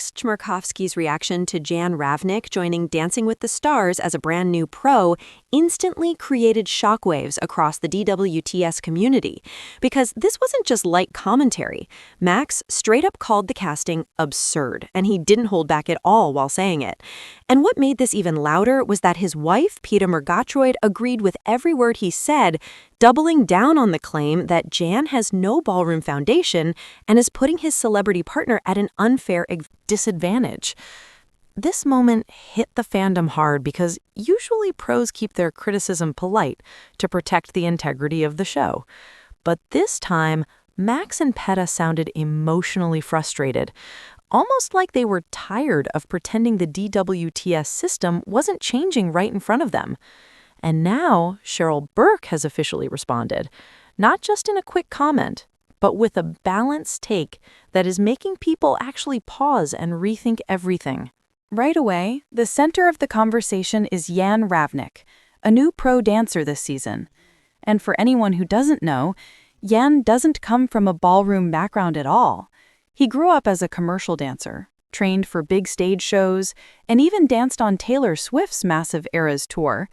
Max Chmerkovskiy's reaction to Jan Ravnik joining Dancing with the Stars as a brand new pro instantly created shockwaves across the DWTS community. Because this wasn't just light commentary. Max straight up called the casting absurd, and he didn't hold back at all while saying it. And what made this even louder was that his wife, Peta Murgatroyd, agreed with every word he said, doubling down on the claim that Jan has no ballroom foundation and is putting his celebrity partner at an unfair disadvantage. This moment hit the fandom hard because usually pros keep their criticism polite to protect the integrity of the show. But this time, Max and Peta sounded emotionally frustrated, almost like they were tired of pretending the DWTS system wasn't changing right in front of them. And now, Cheryl Burke has officially responded, not just in a quick comment, but with a balanced take that is making people actually pause and rethink everything. Right away, the center of the conversation is Jan Ravnik, a new pro dancer this season. And for anyone who doesn't know, Jan doesn't come from a ballroom background at all. He grew up as a commercial dancer, trained for big stage shows, and even danced on Taylor Swift's massive Eras tour.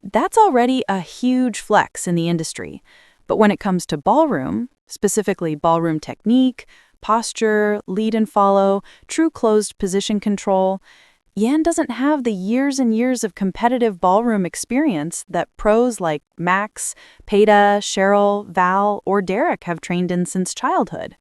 That's already a huge flex in the industry. But when it comes to ballroom, specifically ballroom technique, posture, lead and follow, true closed position control, Jan doesn't have the years and years of competitive ballroom experience that pros like Max, Peta, Cheryl, Val, or Derek have trained in since childhood.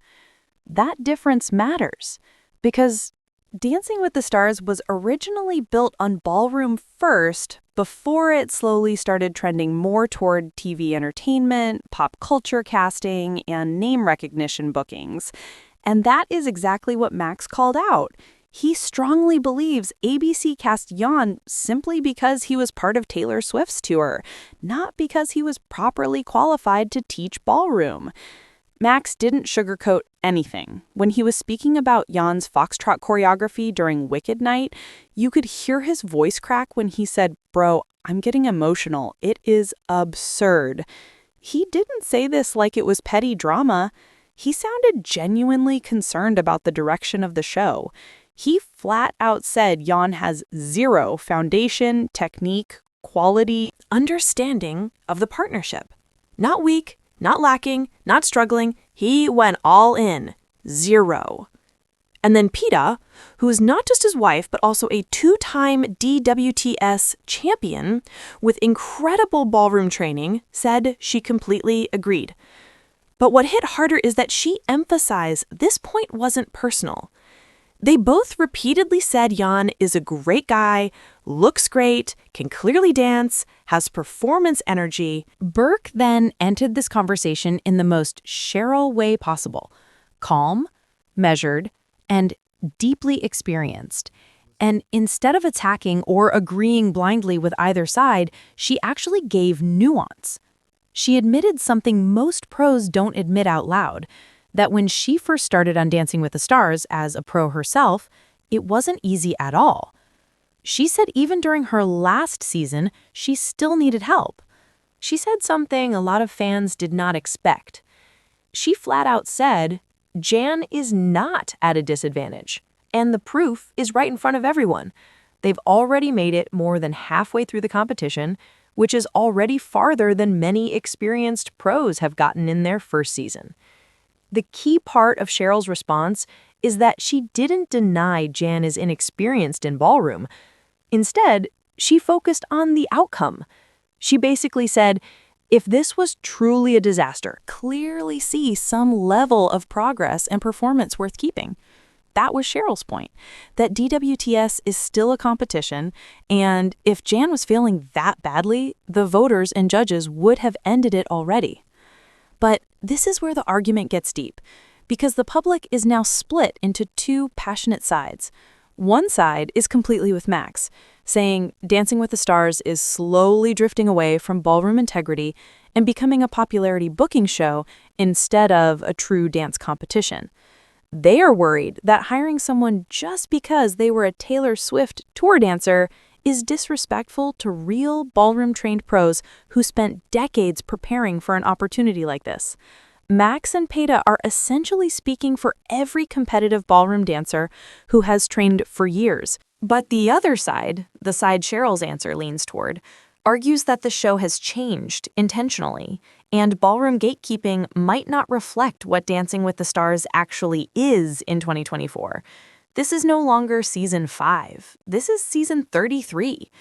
That difference matters because Dancing with the Stars was originally built on ballroom first before it slowly started trending more toward TV entertainment, pop culture casting, and name recognition bookings. And that is exactly what Max called out. He strongly believes ABC cast Jan simply because he was part of Taylor Swift's tour, not because he was properly qualified to teach ballroom. Max didn't sugarcoat anything. When he was speaking about Jan's foxtrot choreography during Wicked Night, you could hear his voice crack when he said, "Bro, I'm getting emotional. It is absurd." He didn't say this like it was petty drama. He sounded genuinely concerned about the direction of the show. He flat out said Jan has zero foundation, technique, quality, understanding of the partnership. Not weak, not lacking, not struggling. He went all in. Zero. And then Peta, who is not just his wife, but also a two-time DWTS champion with incredible ballroom training, said she completely agreed. But what hit harder is that she emphasized this point wasn't personal. They both repeatedly said Jan is a great guy, looks great, can clearly dance, has performance energy. Burke then entered this conversation in the most Cheryl way possible. Calm, measured, and deeply experienced. And instead of attacking or agreeing blindly with either side, she actually gave nuance. She admitted something most pros don't admit out loud, that when she first started on Dancing with the Stars as a pro herself, it wasn't easy at all. She said even during her last season, she still needed help. She said something a lot of fans did not expect. She flat out said, Jan is not at a disadvantage, and the proof is right in front of everyone. They've already made it more than halfway through the competition, which is already farther than many experienced pros have gotten in their first season. The key part of Cheryl's response is that she didn't deny Jan is inexperienced in ballroom. Instead, she focused on the outcome. She basically said, if this was truly a disaster, clearly see some level of progress and performance worth keeping. That was Cheryl's point, that DWTS is still a competition, and if Jan was failing that badly, the voters and judges would have ended it already. But this is where the argument gets deep, because the public is now split into two passionate sides. One side is completely with Max, saying Dancing with the Stars is slowly drifting away from ballroom integrity and becoming a popularity booking show instead of a true dance competition. They are worried that hiring someone just because they were a Taylor Swift tour dancer is disrespectful to real ballroom-trained pros who spent decades preparing for an opportunity like this. Max and Peta are essentially speaking for every competitive ballroom dancer who has trained for years. But the other side, the side Cheryl's answer leans toward, argues that the show has changed intentionally, and ballroom gatekeeping might not reflect what Dancing with the Stars actually is in 2024. This is no longer season 5. This is season 33.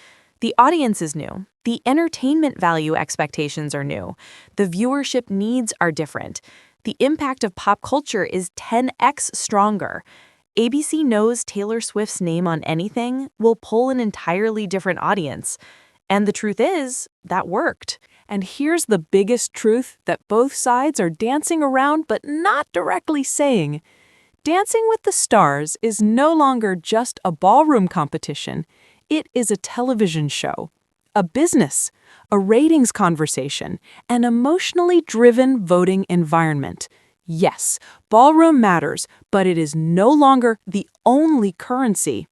The audience is new. The entertainment value expectations are new. The viewership needs are different. The impact of pop culture is 10x stronger. ABC knows Taylor Swift's name on anything will pull an entirely different audience. And the truth is, that worked. And here's the biggest truth that both sides are dancing around but not directly saying. Dancing with the Stars is no longer just a ballroom competition. It is a television show, a business, a ratings conversation, an emotionally driven voting environment. Yes, ballroom matters, but it is no longer the only currency.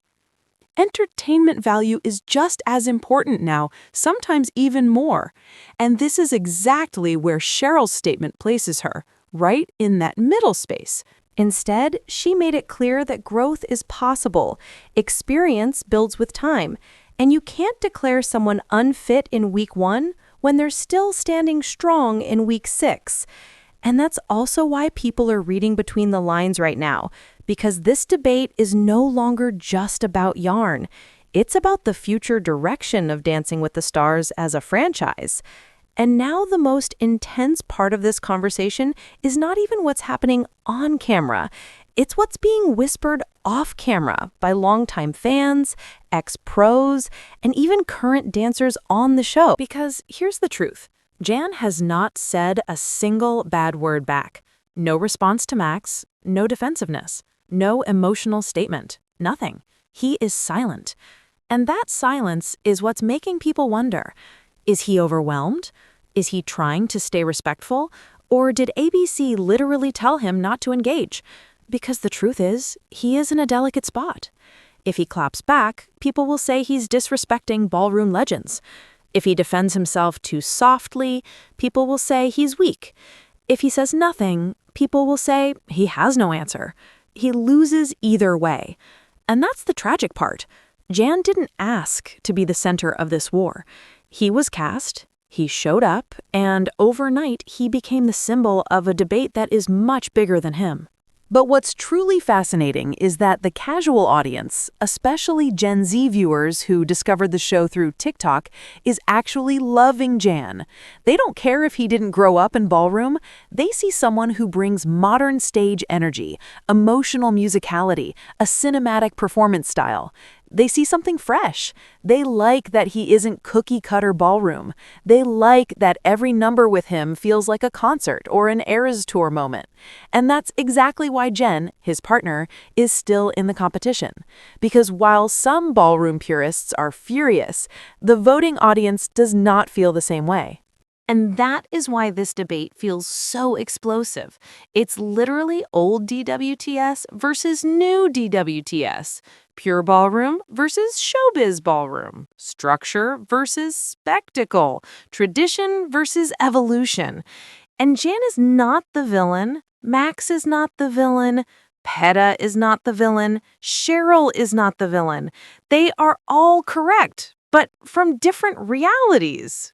Entertainment value is just as important now, sometimes even more. And this is exactly where Cheryl's statement places her, right in that middle space. Instead, she made it clear that growth is possible. Experience builds with time, and you can't declare someone unfit in week 1 when they're still standing strong in week 6. And that's also why people are reading between the lines right now, because this debate is no longer just about yarn. It's about the future direction of Dancing with the Stars as a franchise. And now the most intense part of this conversation is not even what's happening on camera. It's what's being whispered off camera by longtime fans, ex-pros, and even current dancers on the show. Because here's the truth. Jan has not said a single bad word back. No response to Max, no defensiveness, no emotional statement, nothing. He is silent. And that silence is what's making people wonder, is he overwhelmed? Is he trying to stay respectful? Or did ABC literally tell him not to engage? Because the truth is, he is in a delicate spot. If he claps back, people will say he's disrespecting ballroom legends. If he defends himself too softly, people will say he's weak. If he says nothing, people will say he has no answer. He loses either way. And that's the tragic part. Jan didn't ask to be the center of this war. He was cast, he showed up, and overnight he became the symbol of a debate that is much bigger than him. But what's truly fascinating is that the casual audience, especially Gen Z viewers who discovered the show through TikTok, is actually loving Jan. They don't care if he didn't grow up in ballroom. They see someone who brings modern stage energy, emotional musicality, a cinematic performance style. They see something fresh. They like that he isn't cookie-cutter ballroom. They like that every number with him feels like a concert or an Eras Tour moment. And that's exactly why Jen, his partner, is still in the competition. Because while some ballroom purists are furious, the voting audience does not feel the same way. And that is why this debate feels so explosive. It's literally old DWTS versus new DWTS. Pure ballroom versus showbiz ballroom. Structure versus spectacle. Tradition versus evolution. And Jan is not the villain. Max is not the villain. Peta is not the villain. Cheryl is not the villain. They are all correct, but from different realities.